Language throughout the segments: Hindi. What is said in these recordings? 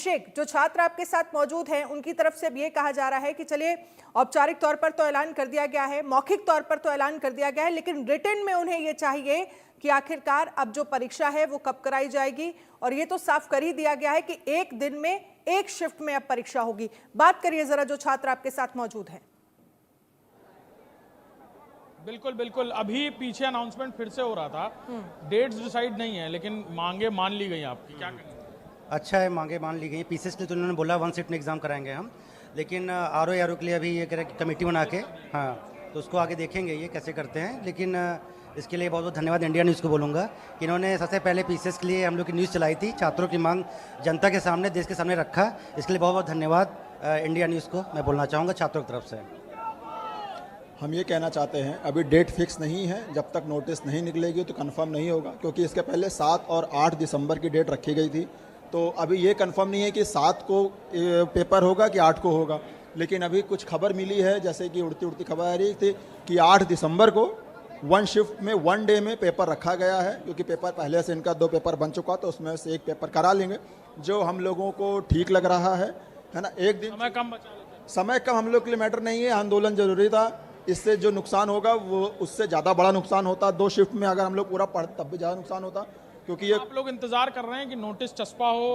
शेख जो छात्र आपके साथ मौजूद हैं उनकी तरफ से अब ये कहा जा रहा है कि चलिए औपचारिक तौर पर तो ऐलान कर दिया गया है, मौखिक तौर पर तो ऐलान कर दिया गया है, लेकिन रिटन में उन्हें ये चाहिए कि आखिरकार अब जो परीक्षा है वो कब कराई जाएगी। और ये तो साफ कर ही दिया गया है कि एक दिन में एक शिफ्ट में अब परीक्षा होगी। बात करिए जरा जो छात्र आपके साथ मौजूद हैं। बिल्कुल बिल्कुल, अभी पीछे अनाउंसमेंट फिर से हो रहा था, डेट्स डिसाइड नहीं है लेकिन मांगे मान ली गई आपकी, क्या कहेंगे? अच्छा है, मांगे मान ली गई। पीसीएस के लिए तो उन्होंने बोला 1 शिफ्ट में एग्ज़ाम कराएंगे हम, लेकिन आरओ के लिए अभी ये कह रहे कमेटी बना के, हाँ तो उसको आगे देखेंगे ये कैसे करते हैं। लेकिन इसके लिए बहुत बहुत धन्यवाद इंडिया न्यूज़ को बोलूँगा कि इन्होंने सबसे पहले पीसीएस के लिए हम लोग की न्यूज़ चलाई थी, छात्रों की मांग जनता के सामने, देश के सामने रखा। इसके लिए बहुत बहुत धन्यवाद इंडिया न्यूज़ को मैं बोलना चाहूँगा छात्रों की तरफ से। हम ये कहना चाहते हैं अभी डेट फिक्स नहीं है, जब तक नोटिस नहीं निकलेगी तो कंफर्म नहीं होगा, क्योंकि इसके पहले 7 और 8 दिसंबर की डेट रखी गई थी। तो अभी ये कंफर्म नहीं है कि 7 को पेपर होगा कि 8 को होगा, लेकिन अभी कुछ खबर मिली है, जैसे कि उड़ती उड़ती खबर आ रही थी कि 8 दिसंबर को 1 शिफ्ट में 1 डे में पेपर रखा गया है, क्योंकि पेपर पहले से इनका 2 पेपर बन चुका, तो उसमें से एक पेपर करा लेंगे, जो हम लोगों को ठीक लग रहा है ना। एक दिन समय कम बचा लेते हैं। समय कम हम लोग के लिए मैटर नहीं है, आंदोलन जरूरी था। इससे जो नुकसान होगा वो उससे ज़्यादा बड़ा नुकसान होता। 2 शिफ्ट में अगर हम लोग पूरा पढ़ तब भी ज़्यादा नुकसान होता, क्योंकि ये आप लोग इंतजार कर रहे हैं कि नोटिस चस्पा हो,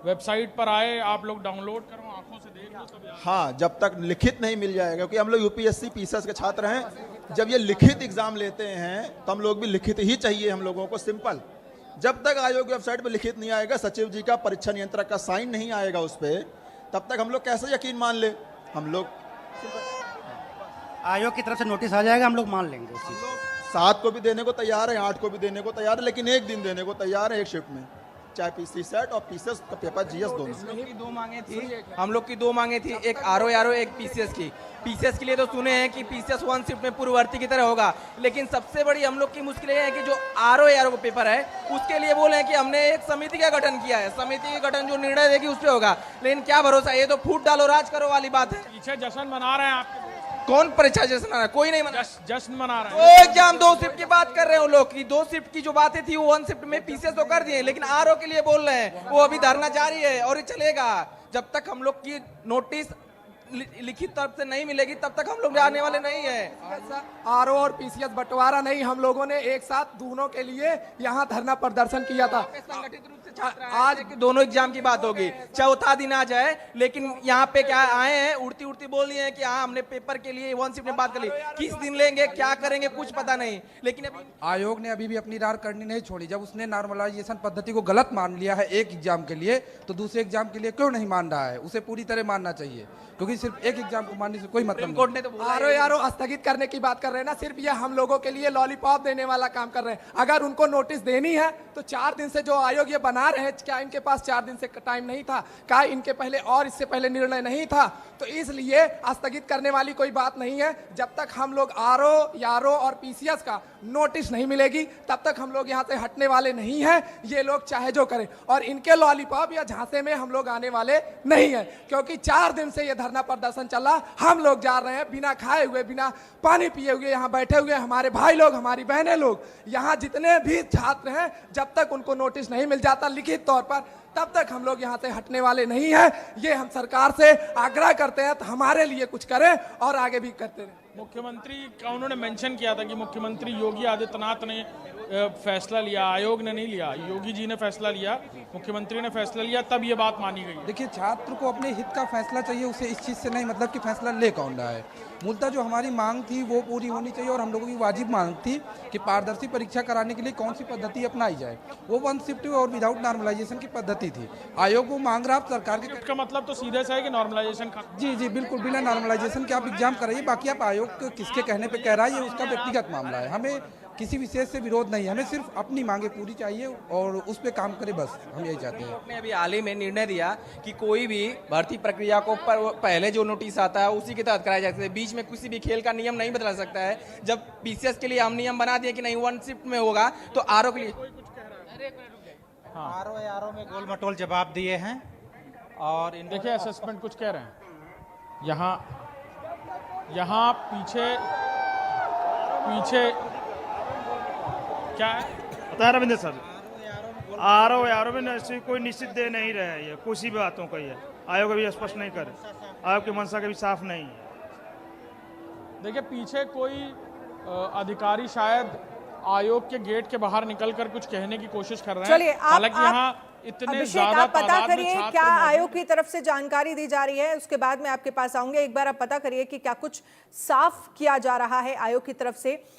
वेबसाइट पर आए, आप लोग डाउनलोड करो, आंखों से देख लो तब याद। हाँ, जब तक लिखित नहीं मिल जाएगा, क्योंकि हम लोग यूपीएससी पीसीएस के छात्र हैं, जब ये लिखित एग्जाम लेते हैं तो हम लोग भी लिखित ही चाहिए हम लोगों को, सिंपल। जब तक आयोग की वेबसाइट पर लिखित नहीं आएगा, सचिव जी का परीक्षा नियंत्रक का साइन नहीं आएगा उस पर, तब तक हम लोग कैसे यकीन मान ले। हम लोग आयोग की तरफ से नोटिस आ जाएगा, हम लोग मान लेंगे उसी। 7 को भी देने को तैयार है, 8 को भी देने को तैयार है, लेकिन एक दिन देने को तैयार है एक शिफ्ट में, चाहे पीसी सेट और पीसीएस का पेपर जीएस दोनों। हम लोग की 2 मांगे थी, एक आरओ एक पीसीएस की। पीसीएस के लिए तो सुने हैं कि पीसीएस 1 शिफ्ट में पूर्ववर्ती की तरह होगा, लेकिन सबसे बड़ी हम लोग की मुश्किल ये है कि जो आरओ का पेपर है उसके लिए बोले हैं कि हमने एक समिति का गठन किया है, समिति का गठन जो निर्णय देगी उस पर होगा, लेकिन क्या भरोसा, ये तो फूट डालो राज करो वाली बात है। पीछे जश्न मना रहे हैं आपके, कौन परीक्षा जश्न मना रहा है? कोई नहीं मना। जश्न मना रहे हैं। वो एग्जाम 2 शिफ्ट की बात कर रहे हैं, लोग की 2 शिफ्ट की जो बातें थी वो 1 शिफ्ट में पीसीएस तो कर दिए, लेकिन आरओ के लिए बोल रहे हैं, वो अभी धरना जारी है और ये चलेगा जब तक हम लोग की नोटिस लिखित तरफ से नहीं मिलेगी, तब तक हम लोग जाने वाले नहीं है। आरओ और पीसीएस बंटवारा नहीं, हम लोगों ने एक साथ दोनों के लिए यहाँ धरना प्रदर्शन किया था। संगठित रूप से आज दोनों एग्जाम की बात होगी, चौथा दिन आ जाए, लेकिन यहाँ पे क्या आए हैं, उड़ती उड़ती बोल रही है कि हाँ हमने पेपर के लिए 1 शिफ्ट में बात कर ली, किस दिन लेंगे क्या करेंगे कुछ पता नहीं। लेकिन अभी आयोग ने अभी भी अपनी रार करनी नहीं छोड़ी। जब उसने नॉर्मलाइजेशन पद्धति को गलत मान लिया है एक एग्जाम के लिए, तो दूसरे एग्जाम के लिए क्यों नहीं मान रहा है? उसे पूरी तरह मानना चाहिए, क्योंकि सिर्फ एक एग्जाम को मानने से कोई मतलब कोर्ट ने तो बोला आरओ स्थगित करने की बात कर रहे हैं ना, सिर्फ ये हम लोगों के लिए लॉलीपॉप देने वाला काम कर रहे हैं। अगर उनको नोटिस देनी है तो 4 दिन से जो आयोग ये बना रहे हैं, क्या इनके पास 4 दिन से टाइम नहीं था? क्या इनके पहले और इससे पहले निर्णय नहीं था? तो इसलिए स्थगित करने वाली कोई बात नहीं है। जब तक हम लोग आरओ और पीसीएस का नोटिस नहीं मिलेगी तब तक हम लोग यहाँ से हटने वाले नहीं है। ये लोग चाहे जो करें, और इनके लॉलीपॉप या झांसे में हम लोग आने वाले नहीं है, क्योंकि 4 दिन से ये धरना प्रदर्शन चला। हम लोग जा रहे हैं बिना खाए हुए, बिना पानी पिए हुए, यहाँ बैठे हुए हमारे भाई लोग, हमारी बहनें लोग, यहाँ जितने भी छात्र हैं, जब तक उनको नोटिस नहीं मिल जाता लिखित तौर पर, तब तक हम लोग यहाँ से हटने वाले नहीं है। ये हम सरकार से आग्रह करते हैं तो हमारे लिए कुछ करें और आगे भी करते रहें। मुख्यमंत्री का उन्होंने मेंशन किया था कि मुख्यमंत्री योगी आदित्यनाथ ने फैसला लिया, आयोग ने नहीं लिया, योगी जी ने फैसला लिया, मुख्यमंत्री ने फैसला लिया, तब ये बात मानी गई। देखिए, छात्र को अपने हित का फैसला चाहिए, उसे इस चीज़ से नहीं मतलब कि फैसला ले कौन रहा है। मूलतः जो हमारी मांग थी वो पूरी होनी चाहिए, और हम लोगों की वाजिब मांग थी कि पारदर्शी परीक्षा कराने के लिए कौन सी पद्धति अपनाई जाए। वो 1 शिफ्ट और विदाउट नॉर्मलाइजेशन की पद्धति थी। आयोग वो मांग रहा, सरकार के का मतलब तो सीधे से है कि नॉर्मलाइजेशन का। जी बिल्कुल, बिना नॉर्मलाइजेशन के आप एग्जाम कराइए। बाकी आप आयोग किसके कहने पे कह रहा है, ये उसका व्यक्तिगत मामला है। हमें किसी विशेष से विरोध नहीं है, हमें सिर्फ अपनी मांगे पूरी चाहिए और उस पे काम करे, बस हम यही चाहते हैं। आपने अभी हाल ही में निर्णय दिया कि कोई भी भर्ती प्रक्रिया को पहले जो नोटिस आता है उसी के तहत कराया जा सकता है, बीच में किसी भी खेल का नियम नहीं बदला सकता है। जब पीसीएस के लिए हम नियम बना दिए कि नहीं 1 शिफ्ट में होगा, तो आरओ के लिए आरओ में गोल मटोल जवाब दिए हैं। और देखिए असेसमेंट कुछ कह रहे हैं, यहाँ पीछे क्या है, बता रविंद्र सर। आरओ में ऐसी कोई निश्चित दे नहीं रहे हैं, ये कुछ ही बातों का ही है। आयोग अभी स्पष्ट नहीं करे, आयोग की मंशा कभी साफ नहीं है। देखिए पीछे कोई अधिकारी शायद आयोग के गेट के बाहर निकलकर कुछ कहने की कोशिश कर रहे हैं। चलिए हालांकि यहाँ इतने अभिषेक, ज्यादा आप पता तादाद में करिए छात्र क्या मौजूद- आयोग की तरफ से जानकारी दी जा रही है, उसके बाद में आपके पास आऊंगे। एक बार आप पता करिए कि क्या कुछ साफ किया जा रहा है आयोग की तरफ से।